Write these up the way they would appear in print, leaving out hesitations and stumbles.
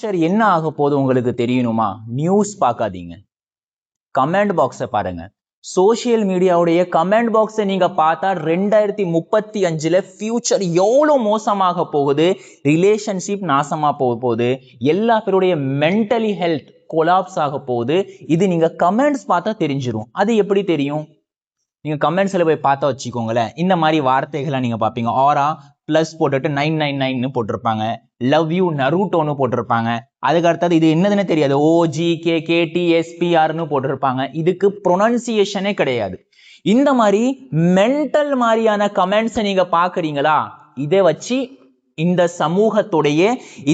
Future என்ன ஆக போகுது உங்களுக்கு தெரியணுமா? நியூஸ் பார்க்காதீங்க, கமெண்ட் பாக்ஸை பாருங்க. சோசியல் மீடியாவுடைய கமெண்ட் பாக்ஸை நீங்க பார்த்தா 2035ல ஃபியூச்சர் எவ்வளோ மோசமாக போகுது, ரிலேஷன்ஷிப் நாசமா போக போகுது, எல்லா பேருடைய மென்டலி ஹெல்த் கொலாப்ஸ் ஆக போகுது. இது நீங்க கமெண்ட்ஸ் பார்த்தா தெரிஞ்சிடும். அது எப்படி தெரியும்? நீங்க கமெண்ட்ஸ்ல போய் பார்த்தா வச்சுக்கோங்களேன், இந்த மாதிரி வார்த்தைகளை நீங்க பார்ப்பீங்க. ஆரா பிளஸ் போட்டுட்டு 999 போட்டிருப்பாங்க, லவ் யூ நருட்டோன்னு போட்டிருப்பாங்க. அதுக்கு அடுத்தது இது என்னதுன்னு தெரியாது, OGKKTSPRன்னு போட்டிருப்பாங்க. இதுக்கு ப்ரொனன்சியேஷனே கிடையாது. இந்த மாதிரி மென்டல் மாதிரியான கமெண்ட்ஸை நீங்க பாக்குறீங்களா? இதை வச்சு இந்த சமூகத்துடைய,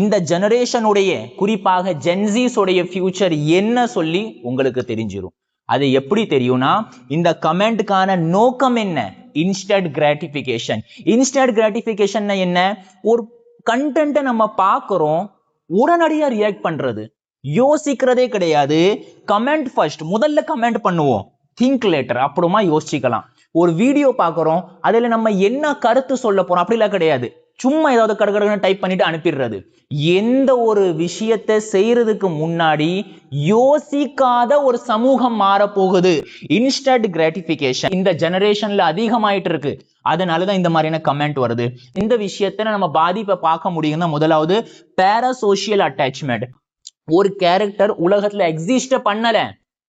இந்த ஜெனரேஷனுடைய, குறிப்பாக ஜென்ஸீஸ் உடைய ஃபியூச்சர் என்ன சொல்லி உங்களுக்கு தெரிஞ்சிடும். அது எப்படி தெரியும்னா, இந்த கமெண்ட்டுக்கான நோக்கம் என்ன? Instant gratification. இன்ஸ்டன்ட் கிராட்டிஃபிகேஷன் என்ன? ஒரு கண்டென்ட்டை நம்ம பார்க்கிறோம், உடனடியா ரியாக்ட் பண்றது, யோசிக்கிறதே கிடையாது. கமெண்ட் ஃபர்ஸ்ட், முதல்ல கமெண்ட் பண்ணுவோம், திங்க் லேட்டர், அப்புறமா யோசிக்கலாம். ஒரு வீடியோ பார்க்கிறோம், அதுல நம்ம என்ன கருத்து சொல்ல போறோம் அப்படிலாம் கிடையாது. சும்மா ஏதாவது கடகடன்னு டைப் பண்ணிட்டு அனுப்பிடுறது. எந்த ஒரு விஷயத்தை செய்யறதுக்கு முன்னாடி யோசிக்காத ஒரு சமூகம் மாறப்போகுது. இன்ஸ்டன்ட் கிராட்டிஃபிகேஷன் இந்த ஜெனரேஷன்ல அதிகமாயிட்டு இருக்கு. அதனாலதான் இந்த மாதிரியான கமெண்ட் வருது. இந்த விஷயத்தை நம்ம பாதிப்பை பார்க்க முடியும்னா, முதலாவது பேராசோஷியல் அட்டாச்மெண்ட். ஒரு கேரக்டர் உலகத்துல எக்ஸிஸ்ட் பண்ணல,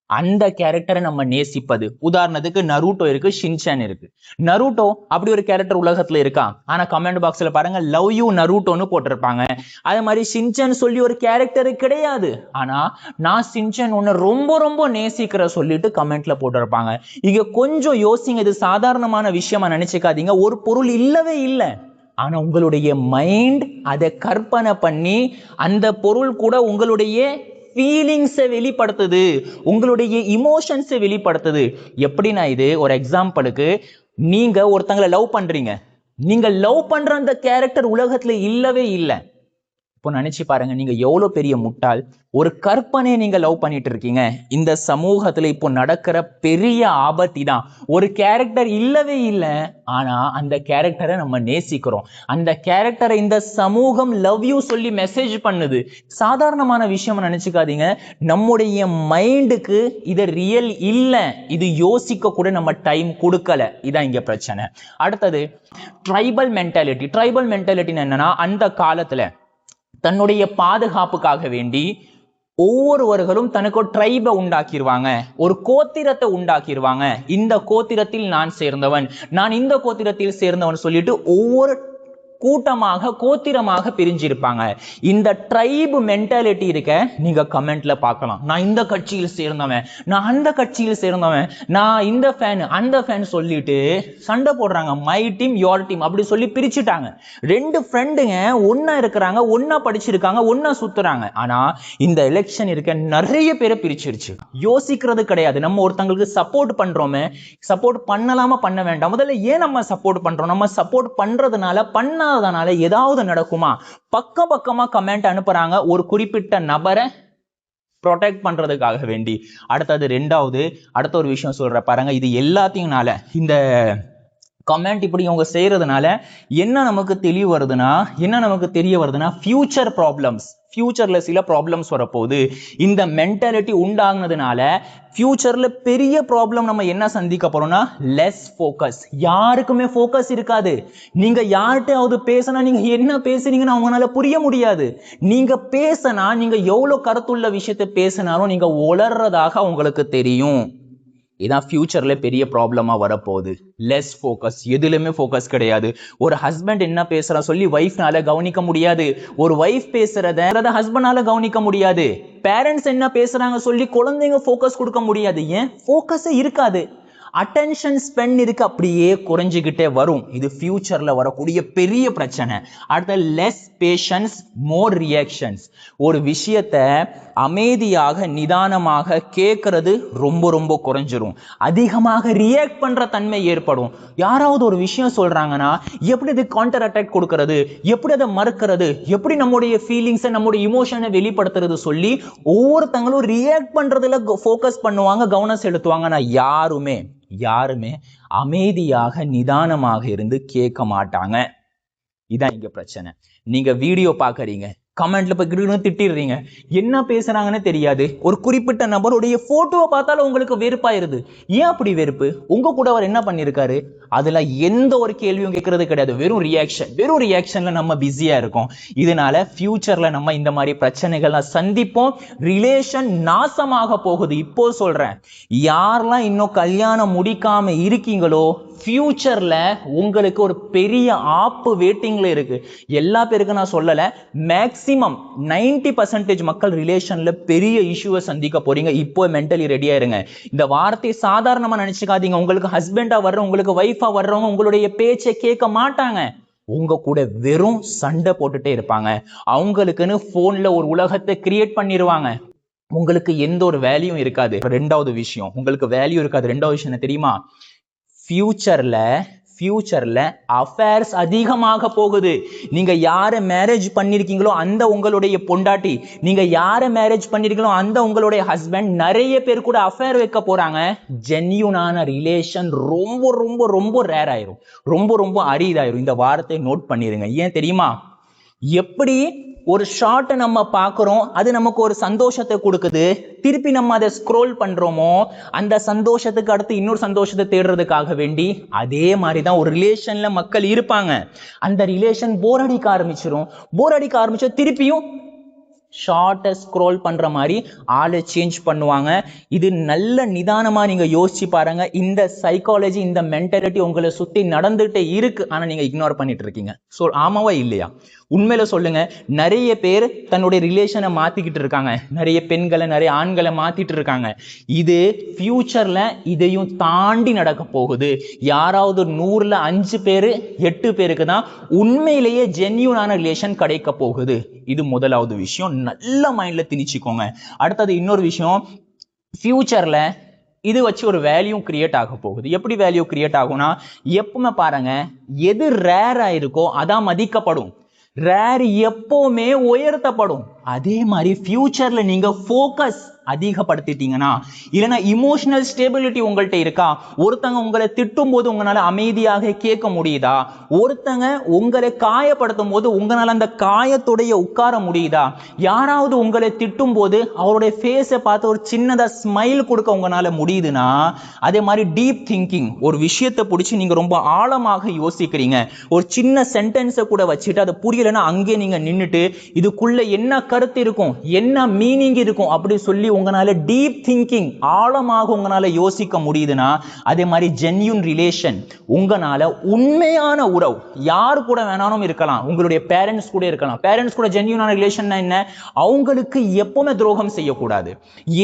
அந்த கேரக்டரை நம்ம நேசிப்பது. உதாரணத்துக்கு நருட்டோ இருக்கு, ஷின்சான் இருக்கு. நருட்டோ அப்படி ஒரு கேரக்டர் உலகத்துல இருக்கா, ஆனா கமெண்ட் பாக்ஸ்ல பாருங்க லவ் யூ நருட்டோன்னு போட்டிருப்பாங்க. அதே மாதிரி ஷின்சான் சொல்லி ஒரு கேரக்டர் கிடையாது, ஆனா நான் ஷின்சான் உன்னை ரொம்ப ரொம்ப நேசிக்கிற சொல்லிட்டு கமெண்ட்ல போட்டிருப்பாங்க. இங்க கொஞ்சம் யோசிங்க, இது சாதாரணமான விஷயமா நினைச்சுக்காதீங்க. ஒரு பொருள் இல்லவே இல்லை, ஆனா உங்களுடைய மைண்ட் அதை கற்பனை பண்ணி அந்த பொருள் கூட உங்களுடைய ஃபீலிங்ஸை வெளிப்படுத்துது, உங்களுடைய இமோஷன்ஸை வெளிப்படுத்துது. எப்படின்னா, இது ஒரு எக்ஸாம்பிளுக்கு, நீங்க ஒருத்தங்களை லவ் பண்றீங்க, நீங்க லவ் பண்ற அந்த கேரக்டர் உலகத்துல இல்லவே இல்லை. இப்போ நினைச்சு பாருங்க, நீங்க எவ்வளவு பெரிய முட்டாள். ஒரு கற்பனையை நீங்க லவ் பண்ணிட்டு இருக்கீங்க. இந்த சமூகத்துல இப்போ நடக்கிற பெரிய ஆபத்து தான், ஒரு கேரக்டர் இல்லவே இல்லை, ஆனா அந்த கேரக்டரை நம்ம நேசிக்கிறோம். அந்த கேரக்டரை இந்த சமூகம் லவ் யூ சொல்லி மெசேஜ் பண்ணுது. சாதாரணமான விஷயம் நினைச்சுக்காதீங்க. நம்முடைய மைண்டுக்கு இது ரியல் இல்லை, இது யோசிக்க கூட நம்ம டைம் கொடுக்கல. இதான் இங்க பிரச்சனை. அடுத்தது ட்ரைபல் மென்டாலிட்டி. ட்ரைபல் மென்டாலிட்டி என்னன்னா, அந்த காலத்துல தன்னுடைய பாதுகாப்புக்காக வேண்டி ஒவ்வொருவர்களும் தனக்கு ஒரு ட்ரைபை உண்டாக்கிடுவாங்க, ஒரு கோத்திரத்தை உண்டாக்கிடுவாங்க. இந்த கோத்திரத்தில் நான் சேர்ந்தவன், நான் இந்த கோத்திரத்தில் சேர்ந்தவன் சொல்லிட்டு ஒவ்வொரு கூட்டமாக, கோத்திரமாக பிரிஞ்சிருப்பாங்க. இந்த ட்ரைப் மென்டாலிட்டி இருக்க நீங்க கமெண்ட்ல பார்க்கலாம். நான் இந்த கட்சியில் சேர்ந்தவன், நான் அந்த கட்சியில் சேர்ந்தவன், நான் இந்த ஃபேன் அந்த ஃபேன் சொல்லிட்டு சண்டை போடுறாங்க. மை டீம் யோர் டீம் அப்படி சொல்லி பிரிச்சுட்டாங்க. ரெண்டு ஃப்ரெண்டுங்க ஒன்னா இருக்கிறாங்க, ஒன்னா படிச்சிருக்காங்க, ஒன்னா சுத்துறாங்க. ஆனா இந்த எலெக்ஷன் இருக்க நிறைய பேரை பிரிச்சிருச்சு. யோசிக்கிறது கிடையாது. நம்ம ஒருத்தங்களுக்கு சப்போர்ட் பண்றோமே, சப்போர்ட் பண்ணலாமா பண்ண வேண்டாம், முதல்ல ஏன் நம்ம சப்போர்ட் பண்றோம், நம்ம சப்போர்ட் பண்றதுனால பண்ணாதனால ஏதாவது நடக்குமா, பக்கமா கமெண்ட் அனுப்புறாங்க ஒரு குறிப்பிட்ட நபரை ப்ரொடெக்ட் பண்றதுக்காக வேண்டி. அடுத்தது ரெண்டாவது, அடுத்த ஒரு விஷயம் சொல்ற பாருங்க. இது எல்லாத்தையும்னால, இந்த கமெண்ட் இப்படி அவங்க செய்யறதுனால என்ன நமக்கு தெளிவு வருதுன்னா, என்ன நமக்கு தெரிய வருதுன்னா, ஃபியூச்சர் ப்ராப்ளம்ஸ், ஃபியூச்சர்ல சில ப்ராப்ளம்ஸ் வரப்போகுது. இந்த மென்டாலிட்டி உண்டாகுனதுனால ஃபியூச்சர்ல பெரிய ப்ராப்ளம் நம்ம என்ன சந்திக்க போறோம்னா, லெஸ் ஃபோக்கஸ். யாருக்குமே ஃபோக்கஸ் இருக்காது. நீங்க யார்கிட்டயாவது பேசினா நீங்க என்ன பேசுறீங்கன்னு அவங்களால புரிய முடியாது. நீங்க பேசினா, நீங்க எவ்வளவு கருத்துள்ள விஷயத்தை பேசினாலும் நீங்க உளர்றதாக உங்களுக்கு தெரியும். இதான் ஃபியூச்சர்ல பெரிய ப்ராப்ளமா வரப்போகுது. லெஸ் ஃபோக்கஸ், எதுலையுமே ஃபோக்கஸ் கிடையாது. ஒரு ஹஸ்பண்ட் என்ன பேசுறா சொல்லி வைஃப்னால கவனிக்க முடியாது, ஒரு வைஃப் பேசுறத ஹஸ்பண்டால கவனிக்க முடியாது. பேரண்ட்ஸ் என்ன பேசுறாங்க சொல்லி குழந்தைங்க ஃபோக்கஸ் கொடுக்க முடியாது. ஏன்? ஃபோக்கஸே இருக்காது. அட்டென்ஷன் ஸ்பென் இருக்கு, அப்படியே குறைஞ்சிக்கிட்டே வரும். இது ஃபியூச்சர்ல வரக்கூடிய பெரிய பிரச்சனை. அடுத்த லெஸ் பேஷன்ஸ், மோர் ரியாக்ஷன்ஸ். ஒரு விஷயத்தை அமைதியாக நிதானமாக கேட்கறது ரொம்ப ரொம்ப குறைஞ்சிரும். அதிகமாக ரியாக்ட் பண்ற தன்மை ஏற்படும். யாராவது ஒரு விஷயம் சொல்றாங்கன்னா எப்படி அது கவுண்டர் அட்டாக் கொடுக்கிறது, எப்படி அதை மறுக்கிறது, எப்படி நம்முடைய ஃபீலிங்ஸை, நம்முடைய இமோஷனை வெளிப்படுத்துறது சொல்லி ஒவ்வொருத்தங்களும் ரியாக்ட் பண்றதுல ஃபோக்கஸ் பண்ணுவாங்க, கவனம் செலுத்துவாங்க. ஆனா யாருமே அமைதியாக நிதானமாக இருந்து கேட்க மாட்டாங்க. இதான் இங்க பிரச்சனை. நீங்க வீடியோ பாக்குறீங்க, கமெண்ட்ல போய் திட்டிடுறீங்க, என்ன பேசுறாங்கன்னு தெரியாது. ஒரு குறிப்பிட்ட நபருடைய போட்டோவை பார்த்தாலும் உங்களுக்கு வெறுப்பாயிருது. ஏன் அப்படி வெறுப்பு? உங்க கூட அவர் என்ன பண்ணிருக்காரு? அதுல எந்த ஒரு கேள்வியும் கேட்கறது கிடையாது. வெறும் ரியாக்ஷன்ல நம்ம பிஸியா இருக்கோம். இதனால ஃபியூச்சர்ல நம்ம இந்த மாதிரி பிரச்சனைகள்லாம் சந்திப்போம். ரிலேஷன் நாசமாக போகுது. இப்போ சொல்றேன், யாரெல்லாம் இன்னும் கல்யாணம் முடிக்காம இருக்கீங்களோ, ஃபியூச்சர்ல உங்களுக்கு ஒரு பெரிய ஆப்பு வெயிட்டிங்ல இருக்கு. எல்லா பேருக்கும் நான் சொல்லல, மேக்ஸிமம் 90% மக்கள் ரிலேஷன்ல பெரிய இஷ்யூவை சந்திக்க போறீங்க. இப்போ மென்டலி ரெடியா இருங்க. இந்த வார்த்தையை சாதாரணமா நினைச்சுக்காதீங்க. உங்களுக்கு ஹஸ்பண்டா வர்ற, உங்களுக்கு வைஃபா வர்றவங்க உங்களுடைய பேச்சை கேட்க மாட்டாங்க. உங்க கூட வெறும் சண்டை போட்டுட்டே இருப்பாங்க. அவங்களுக்குன்னு போன்ல ஒரு உலகத்தை கிரியேட் பண்ணிடுவாங்க. உங்களுக்கு எந்த ஒரு வேல்யூ இருக்காது. ரெண்டாவது விஷயம், உங்களுக்கு வேல்யூ இருக்காது. ரெண்டாவது விஷயம் என்ன தெரியுமா? ஃபியூச்சர்ல அஃபேர்ஸ் அதிகமாக போகுது. நீங்க யாரை மேரேஜ் பண்ணிருக்கீங்களோ அந்த உங்களுடைய பொண்டாட்டி, நீங்க யாரை மேரேஜ் பண்ணிருக்கீங்களோ அந்த உங்களுடைய ஹஸ்பண்ட், நிறைய பேர் கூட அஃபேர் வைக்க போறாங்க. ஜென்யூனான ரிலேஷன் ரொம்ப ரொம்ப ரொம்ப ரேர் ஆயிரும், ரொம்ப ரொம்ப அரிதாயிரும். இந்த வார்த்தை நோட் பண்ணிருங்க. ஏன் தெரியுமா? எப்படி ஒரு ஷார்ட்டை நம்ம பார்க்குறோம், அது நமக்கு ஒரு சந்தோஷத்தை கொடுக்குது, திருப்பி நம்ம அதை ஸ்க்ரோல் பண்றோமோ, அந்த சந்தோஷத்துக்கு அடுத்து இன்னொரு சந்தோஷத்தை தேடுறதுக்காக வேண்டி, அதே மாதிரி தான் ஒரு ரிலேஷன்ல மக்கள் இருப்பாங்க. அந்த ரிலேஷன் போர் அடிக்க ஆரம்பிச்சிடும். திருப்பியும் ஷார்ட்டை ஸ்க்ரோல் பண்ற மாதிரி ஆளை சேஞ்ச் பண்ணுவாங்க. இது நல்ல நிதானமா நீங்க யோசிச்சு பாருங்க. இந்த சைக்காலஜி, இந்த மென்டாலிட்டி உங்களை சுத்தி நடந்துட்டே இருக்கு. ஆனா நீங்க இக்னோர் பண்ணிட்டு இருக்கீங்க. ஆமாவா இல்லையா? உண்மையில சொல்லுங்க. நிறைய பேர் தன்னுடைய ரிலேஷனை மாத்திக்கிட்டு இருக்காங்க. நிறைய பெண்களை, நிறைய ஆண்களை மாத்திட்டு இருக்காங்க. இது ஃபியூச்சர்ல இதையும் தாண்டி நடக்க போகுது. யாராவது 100ல் 5 பேர் 8 பேருக்கு தான் உண்மையிலேயே ஜென்யூனான ரிலேஷன் கிடைக்க போகுது. இது முதலாவது விஷயம். நல்ல மைண்ட்ல திணிச்சுக்கோங்க. அடுத்தது இன்னொரு விஷயம், ஃபியூச்சர்ல இது வச்சு ஒரு வேல்யூ கிரியேட் ஆக போகுது. எப்படி வேல்யூ கிரியேட் ஆகும்னா, எப்பவுமே பாருங்க, எது ரேரா இருக்கோ அதான் மதிக்கப்படும். ரேர் எப்பவுமே உயர்த்தப்படும். அதே மாதிரி ஃபியூச்சர்ல நீங்க ஃபோக்கஸ் அதிகப்படுத்திட்டீங்கன்னா, இல்லைன்னா இமோஷனல் ஸ்டேபிலிட்டி உங்கள்கிட்ட இருக்கா? ஒருத்தங்க உங்களை திட்டும் போது உங்களால அமைதியாக கேட்க முடியுதா? ஒருத்தங்க உங்களை காயப்படுத்தும் போது உங்களால அந்த காயத்துடைய உட்கார முடியுதா? யாராவது உங்களை திட்டும் போது அவருடைய ஃபேஸை பார்த்து ஒரு சின்னதா ஸ்மைல் கொடுக்க உங்களால முடியுதுன்னா, அதே மாதிரி டீப் திங்கிங், ஒரு விஷயத்தை பிடிச்சி நீங்க ரொம்ப ஆழமாக யோசிக்கிறீங்க. ஒரு சின்ன சென்டென்ஸை கூட வச்சுட்டு அதை புரியலைன்னா அங்கே நீங்க நின்றுட்டு இதுக்குள்ள என்ன கருத்து இருக்கும், என்ன மீனிங் இருக்கும் அப்படி சொல்லி உங்களால டீப் திங்கிங், ஆழமாக உங்களால யோசிக்க முடியுதுன்னா, அதே மாதிரி ஜென்யூன் ரிலேஷன், உங்களால உண்மையான உறவு யார் கூட வேணாலும் இருக்கலாம். உங்களுடைய பேரண்ட்ஸ் கூட இருக்கலாம். பேரண்ட்ஸ் கூட ஜென்யூனான ரிலேஷன் என்ன? அவங்களுக்கு எப்பவுமே துரோகம் செய்யக்கூடாது.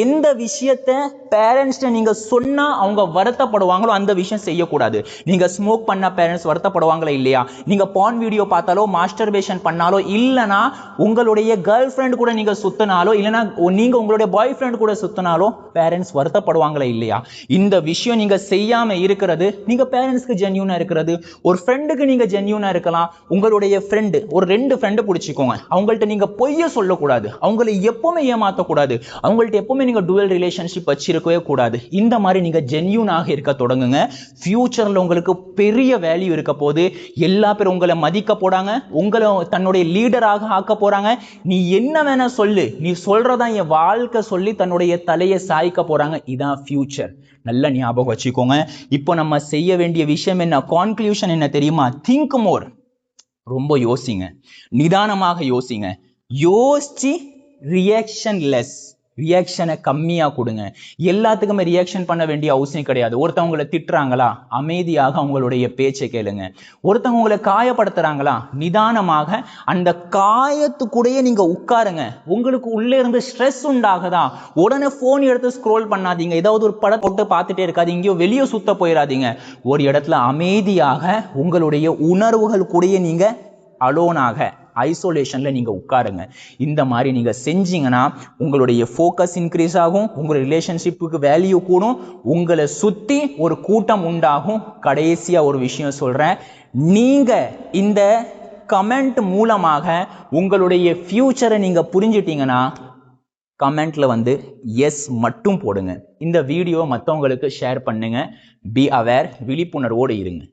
எந்த விஷயத்தை பேரண்ட்ஸ் நீங்க சொன்னா அவங்க வருத்தப்படுவாங்களோ அந்த விஷயம் செய்யக்கூடாது. நீங்க ஸ்மோக் பண்ண பேரண்ட்ஸ் வருத்தப்படுவாங்களா இல்லையா? நீங்க பான் வீடியோ பார்த்தாலோ, மாஸ்டர்பேஷன் பண்ணாலோ, இல்லனா உங்களுடைய கேர்ள் ஃப்ரெண்ட் கூட நீங்க சுத்தினாலோ, இல்லனா நீங்க உங்களுடைய பாய் ஃப்ரெண்ட் கூட சுத்தினாலோ பேரண்ட்ஸ் வருத்தப்படுவாங்களா இல்லையா? இந்த விஷயம் நீங்க செய்யாம இருக்கிறது நீங்க பேரண்ட்ஸ்க்கு ஜென்யூனா இருக்கிறது. ஒரு ஃப்ரெண்டுக்கு நீங்க ஜென்யூனா இருக்கலாம். உங்களுடைய ஃப்ரெண்டு, ஒரு 2 ஃப்ரெண்டு பிடிச்சிக்கோங்க. அவங்கள்ட்ட நீங்க பொய்ய சொல்லக்கூடாது. அவங்களை எப்பவுமே ஏமாற்றக்கூடாது. அவங்கள்ட்ட எப்பவுமே நீங்க டுவல் ரிலேஷன்ஷிப் வச்சிருக்கவே கூடாது. இந்த மாதிரி நீங்க ஜென்யூனாக இருக்க தொடங்குங்க. ஃபியூச்சர்ல உங்களுக்கு பெரிய வேல்யூ இருக்க போது. எல்லா பேரும் உங்களை மதிக்க போறாங்க, உங்களை தன்னுடைய லீடராக ஆக்க போறாங்க. நீ என்ன வேணா சொல்லு, நீ சொல்றதா என் வாழ்க்கை சொல்லி தன்னுடைய தலையை சாய்க்க போறாங்க. இதான் ஃபியூச்சர். நல்ல ஞாபகம் வச்சுக்கோங்க. இப்போ நம்ம செய்ய வேண்டிய விஷயம் என்ன? கான்க்ளூஷன் என்ன தெரியுமா? Think more. ரொம்ப யோசிங்க, நிதானமாக யோசிங்க. யோசிச்சு ரியாக்ஷன் லெஸ், ரியாக்ஷனை கம்மியா கொடுங்க. எல்லாத்துக்குமே ரியாக்ஷன் பண்ண வேண்டிய அவசியம் கிடையாது. ஒருத்தவங்களை திட்டுறாங்களா, அமைதியாக அவங்களுடைய பேச்சை கேளுங்க. ஒருத்தவங்க உங்களை காயப்படுத்துறாங்களா, நிதானமாக அந்த காயத்துக்குடைய நீங்க உட்காருங்க. உங்களுக்கு உள்ளே இருந்து ஸ்ட்ரெஸ் உண்டாகுதா, உடனே போன் எடுத்து ஸ்க்ரோல் பண்ணாதீங்க. ஏதாவது ஒரு படம் போட்டு பார்த்துட்டே இருக்காது, இங்கேயோ வெளியே சுத்த போயிடாதீங்க. ஒரு இடத்துல அமைதியாக உங்களுடைய உணர்வுகள் கூடயே நீங்க அலோனாக, ஐசோலேஷன்ல நீங்க உட்காருங்க. இந்த மாதிரி நீங்க செஞ்சீங்கன்னா உங்களுடைய ஃபோக்கஸ் இன்க்ரீஸ் ஆகும், உங்களுடைய ரிலேஷன்ஷிப்புக்கு வேல்யூ கூடும், உங்களை சுத்தி ஒரு கூட்டம் உண்டாகும். கடைசியா ஒரு விஷயம் சொல்றேன். நீங்க இந்த கமெண்ட் மூலமாக உங்களுடைய ஃபியூச்சரை நீங்க புரிஞ்சிட்டீங்கன்னா கமெண்ட்ல எஸ் மட்டும் போடுங்க. இந்த வீடியோ மற்றவங்களுக்கு ஷேர் பண்ணுங்க. பி அவேர், விழிப்புணர்வோடு இருங்க.